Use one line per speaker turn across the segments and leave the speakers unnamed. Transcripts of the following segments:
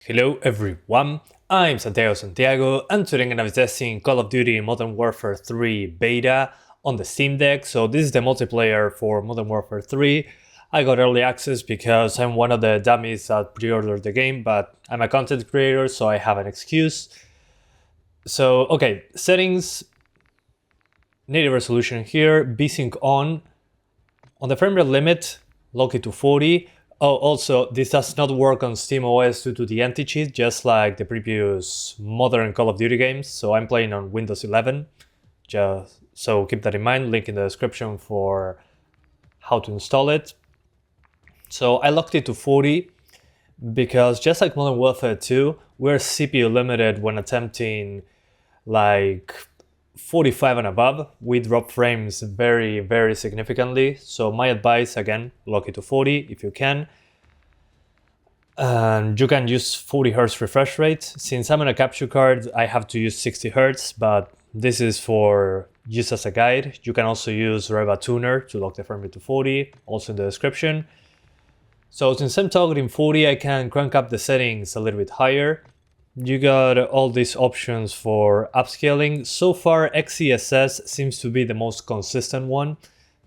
Hello everyone, I'm Santiago and today I'm gonna be testing Call of Duty Modern Warfare 3 beta on the Steam Deck. So this is the multiplayer for Modern Warfare 3. I got early access because I'm one of the dummies that pre-ordered the game, but I'm a content creator so I have an excuse. So okay, settings, native resolution here, VSync on the frame rate limit, lock it to 40. Oh, also, this does not work on SteamOS due to the anti-cheat, just like the previous modern Call of Duty games. So I'm playing on Windows 11. So keep that in mind, link in the description for how to install it. So I locked it to 40 because just like Modern Warfare 2, we're CPU limited when attempting like 45 and above. We drop frames very significantly. So my advice, again, lock it to 40 if you can. And you can use 40 Hz refresh rate. Since I'm on a capture card, I have to use 60 Hz, but this is for use as a guide. You can also use Yerba tuner to lock the frame rate to 40, also in the description. So since I'm targeting 40, I can crank up the settings a little bit higher. You got all these options for upscaling. So far, XeSS seems to be the most consistent one,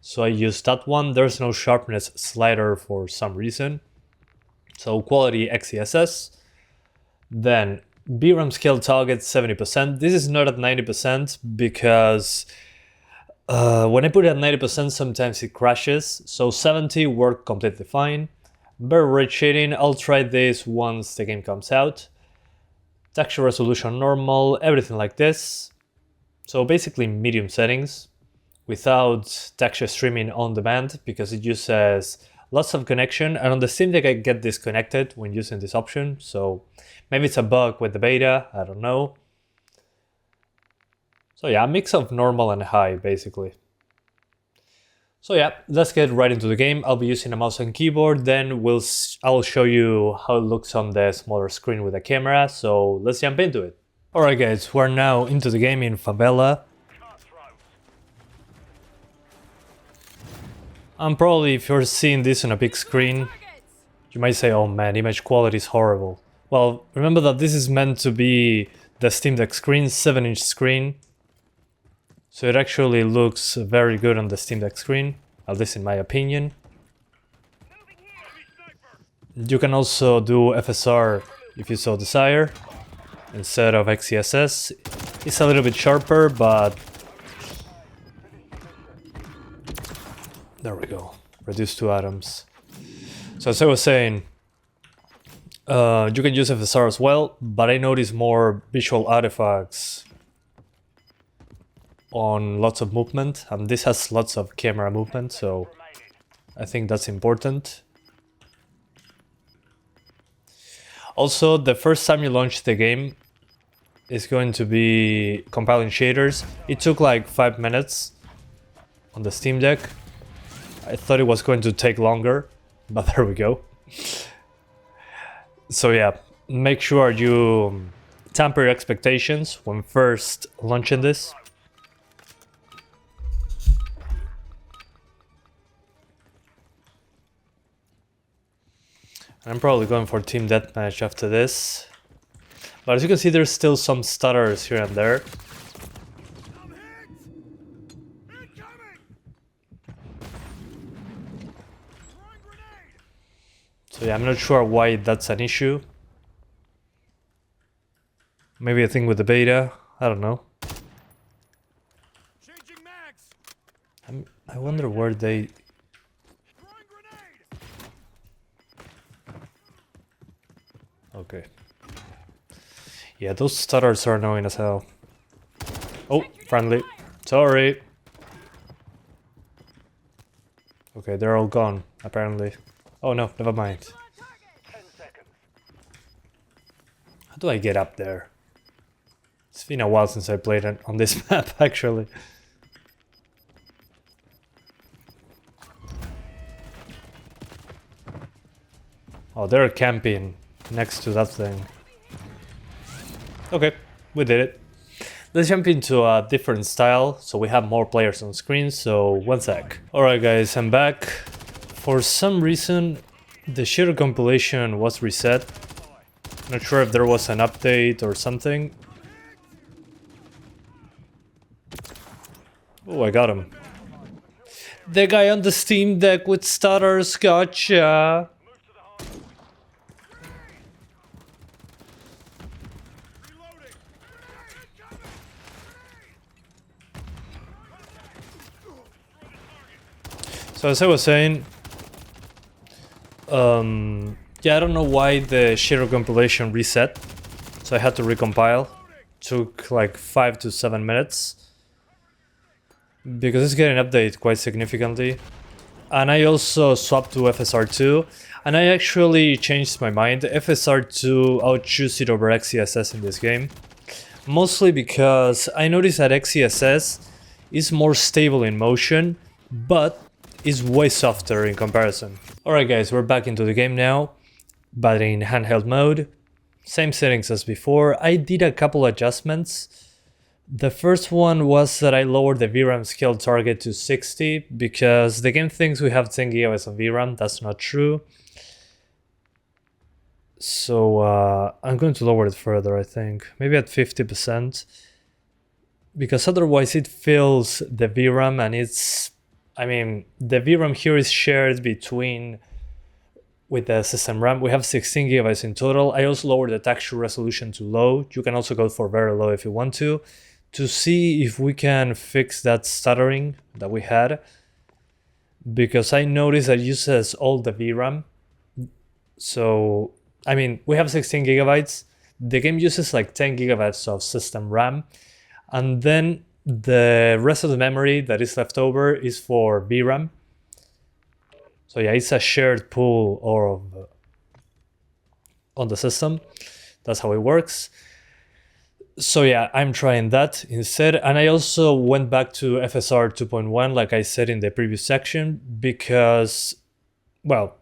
so I use that one. There's no sharpness slider for some reason. So quality XeSS. Then VRAM scale target 70%. This is not at 90% because when I put it at 90%, sometimes it crashes. So 70 worked completely fine. Bare rate shading, I'll try this once the game comes out. Texture resolution normal, everything like this. So basically medium settings without texture streaming on demand because it uses lots of connection, and on the Steam Deck I get disconnected when using this option, so maybe it's a bug with the beta, I don't know. So yeah, a mix of normal and high basically. So yeah, let's get right into the game. I'll be using a mouse and keyboard, then I'll show you how it looks on the smaller screen with the camera, so let's jump into it. Alright guys, we're now into the game in Favela. And probably if you're seeing this on a big screen, you might say, oh man, image quality is horrible. Well, remember that this is meant to be the Steam Deck screen, 7-inch screen. So it actually looks very good on the Steam Deck screen, at least in my opinion. You can also do FSR if you so desire, instead of XeSS. It's a little bit sharper, but... there we go, reduced to atoms. So as I was saying, you can use FSR as well, but I notice more visual artifacts on lots of movement, and this has lots of camera movement, so I think that's important. Also, the first time you launch the game is going to be compiling shaders. It took like 5 minutes on the Steam Deck. I thought it was going to take longer, but there we go. So yeah, make sure you temper your expectations when first launching this. I'm probably going for Team Deathmatch after this. But as you can see, there's still some stutters here and there. So yeah, I'm not sure why that's an issue. Maybe a thing with the beta, I don't know. I wonder where they... okay. Yeah, those stutters are annoying as hell. Oh, friendly. Sorry. Okay, they're all gone, apparently. Oh no, never mind. How do I get up there? It's been a while since I played on this map, actually. Oh, they're camping next to that thing. Okay, we did it. Let's jump into a different style, so we have more players on screen, so one sec. Alright guys, I'm back. For some reason, the shader compilation was reset. Not sure if there was an update or something. Oh, I got him. The guy on the Steam Deck with stutters, gotcha. So as I was saying, yeah, I don't know why the shader compilation reset, so I had to recompile. Took like 5 to 7 minutes because it's getting updated quite significantly. And I also swapped to FSR2, and I actually changed my mind. FSR2, I would choose it over XeSS in this game, mostly because I noticed that XeSS is more stable in motion, but is way softer in comparison. Alright guys, we're back into the game now, but in handheld mode. Same settings as before. I did a couple adjustments. The first one was that I lowered the VRAM scale target to 60 because the game thinks we have 10 GB of VRAM. That's not true. So I'm going to lower it further, I think. Maybe at 50%. Because otherwise it fills the VRAM and it's... I mean, the VRAM here is shared between with the system RAM. We have 16 GB in total. I also lowered the texture resolution to low. You can also go for very low if you want to see if we can fix that stuttering that we had. Because I noticed that it uses all the VRAM. So, I mean, we have 16 GB. The game uses like 10 GB of system RAM. And then the rest of the memory that is left over is for VRAM. So yeah, it's a shared pool or on the system. That's how it works. So yeah, I'm trying that instead. And I also went back to FSR 2.1, like I said in the previous section, because, well,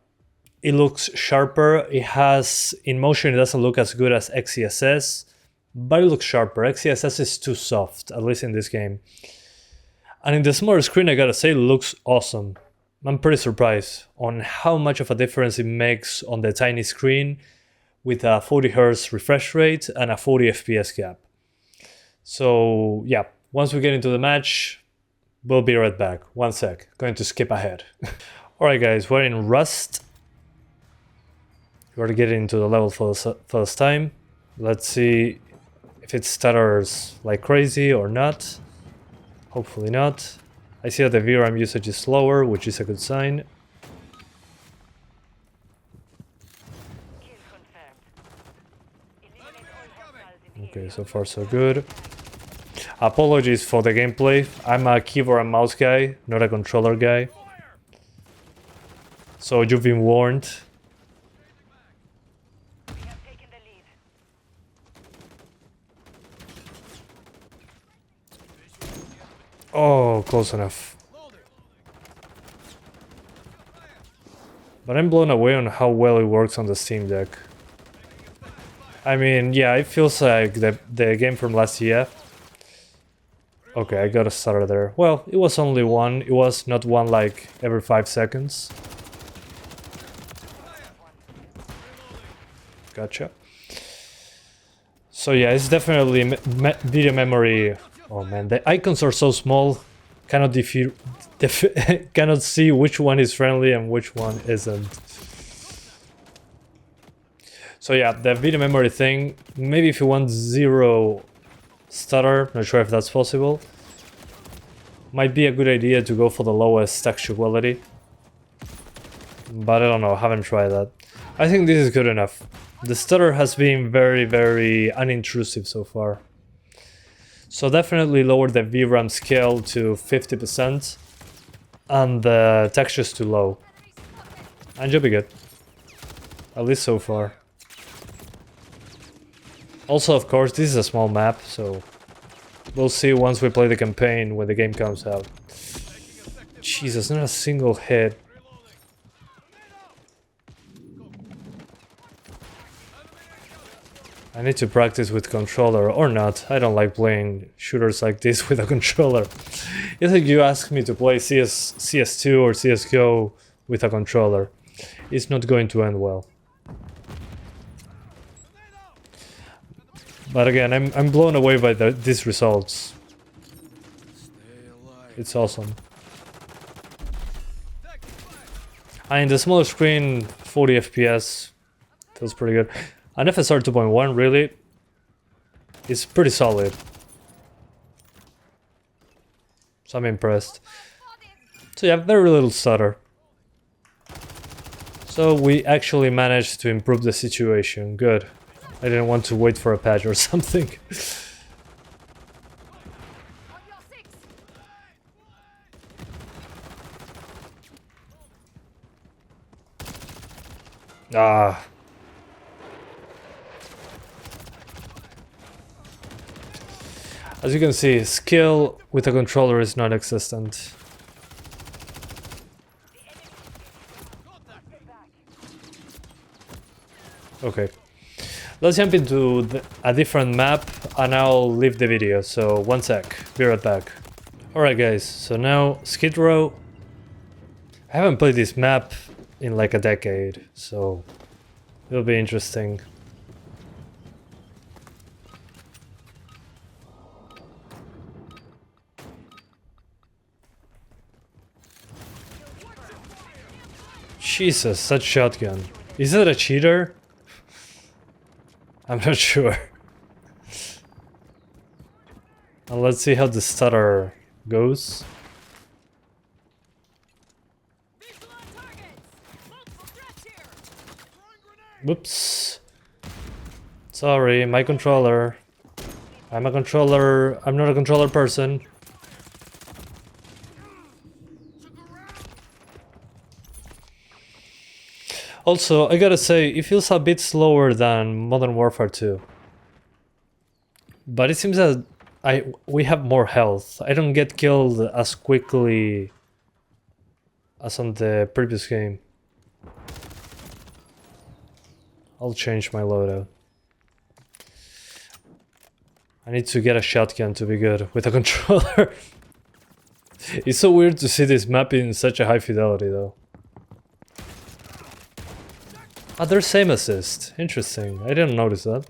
it looks sharper. It has, in motion, it doesn't look as good as XeSS. But it looks sharper. XeSS is too soft, at least in this game. And in the smaller screen, I gotta say, it looks awesome. I'm pretty surprised on how much of a difference it makes on the tiny screen with a 40 Hz refresh rate and a 40 FPS gap. So yeah, once we get into the match, we'll be right back. One sec, going to skip ahead. Alright guys, we're in Rust. We're getting into the level for the first time. Let's see if it stutters like crazy or not. Hopefully not. I see that the VRAM usage is slower, which is a good sign. Okay, so far so good. Apologies for the gameplay. I'm a keyboard and mouse guy, not a controller guy. So you've been warned. Oh, close enough. But I'm blown away on how well it works on the Steam Deck. I mean, yeah, it feels like the game from last year. Okay, I got a stutter there. Well, it was only one. It was not one like every 5 seconds. Gotcha. So yeah, it's definitely video memory. Oh man, the icons are so small, cannot cannot see which one is friendly and which one isn't. So yeah, the video memory thing, maybe if you want zero stutter, not sure if that's possible, might be a good idea to go for the lowest texture quality. But I don't know, haven't tried that. I think this is good enough. The stutter has been very, very unintrusive so far. So definitely lower the VRAM scale to 50% and the textures to low. And you'll be good. At least so far. Also, of course, this is a small map, so we'll see once we play the campaign when the game comes out. Jesus, not a single hit. I need to practice with controller, or not. I don't like playing shooters like this with a controller. It's like you ask me to play CS2 or CSGO with a controller. It's not going to end well. But again, I'm blown away by these results. It's awesome. And the smaller screen, 40 FPS, feels pretty good. An FSR 2.1 really is pretty solid. So I'm impressed. So yeah, very little stutter. So we actually managed to improve the situation. Good. I didn't want to wait for a patch or something. Ah. As you can see, skill with a controller is non-existent. Okay. Let's jump into a different map and I'll leave the video, so one sec, be right back. Alright guys, so now Skidrow. I haven't played this map in like a decade, so it'll be interesting. Jesus, that shotgun. Is that a cheater? I'm not sure. And let's see how the stutter goes. Whoops. Sorry, my controller. I'm not a controller person. Also, I gotta say, it feels a bit slower than Modern Warfare 2. But it seems that we have more health. I don't get killed as quickly as on the previous game. I'll change my loadout. I need to get a shotgun to be good with a controller. It's so weird to see this map in such a high fidelity though. Ah, there's same assist. Interesting. I didn't notice that.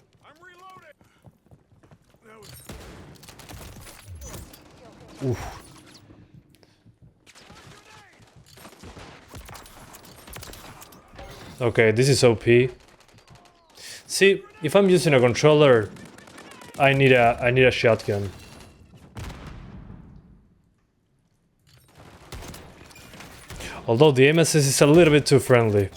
Oof. Okay, this is OP. See, if I'm using a controller, I need a shotgun. Although the aim assist is a little bit too friendly.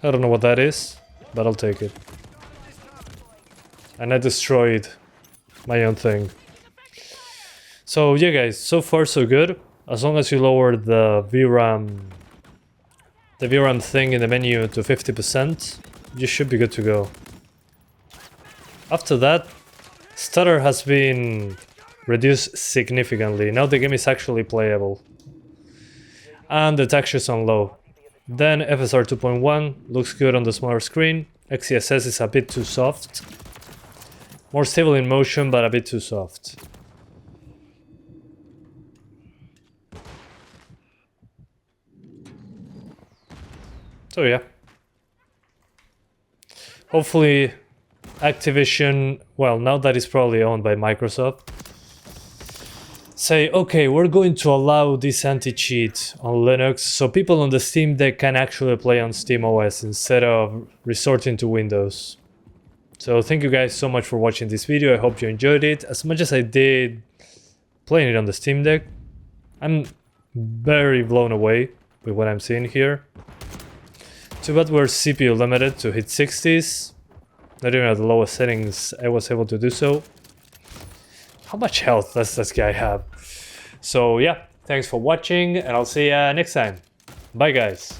I don't know what that is, but I'll take it. And I destroyed my own thing. So yeah guys, so far so good. As long as you lower the VRAM thing in the menu to 50%, you should be good to go. After that, stutter has been reduced significantly. Now the game is actually playable. And the textures on low. Then FSR 2.1 looks good on the smaller screen. XeSS is a bit too soft. More stable in motion, but a bit too soft. So yeah. Hopefully Activision, well, now that it's probably owned by Microsoft, say, okay, we're going to allow this anti-cheat on Linux so people on the Steam Deck can actually play on SteamOS instead of resorting to Windows. So thank you guys so much for watching this video. I hope you enjoyed it as much as I did playing it on the Steam Deck. I'm very blown away with what I'm seeing here. Too bad we're CPU limited to hit 60s. Not even at the lowest settings I was able to do so. How much health does this guy have? So yeah, thanks for watching and I'll see you next time. Bye guys.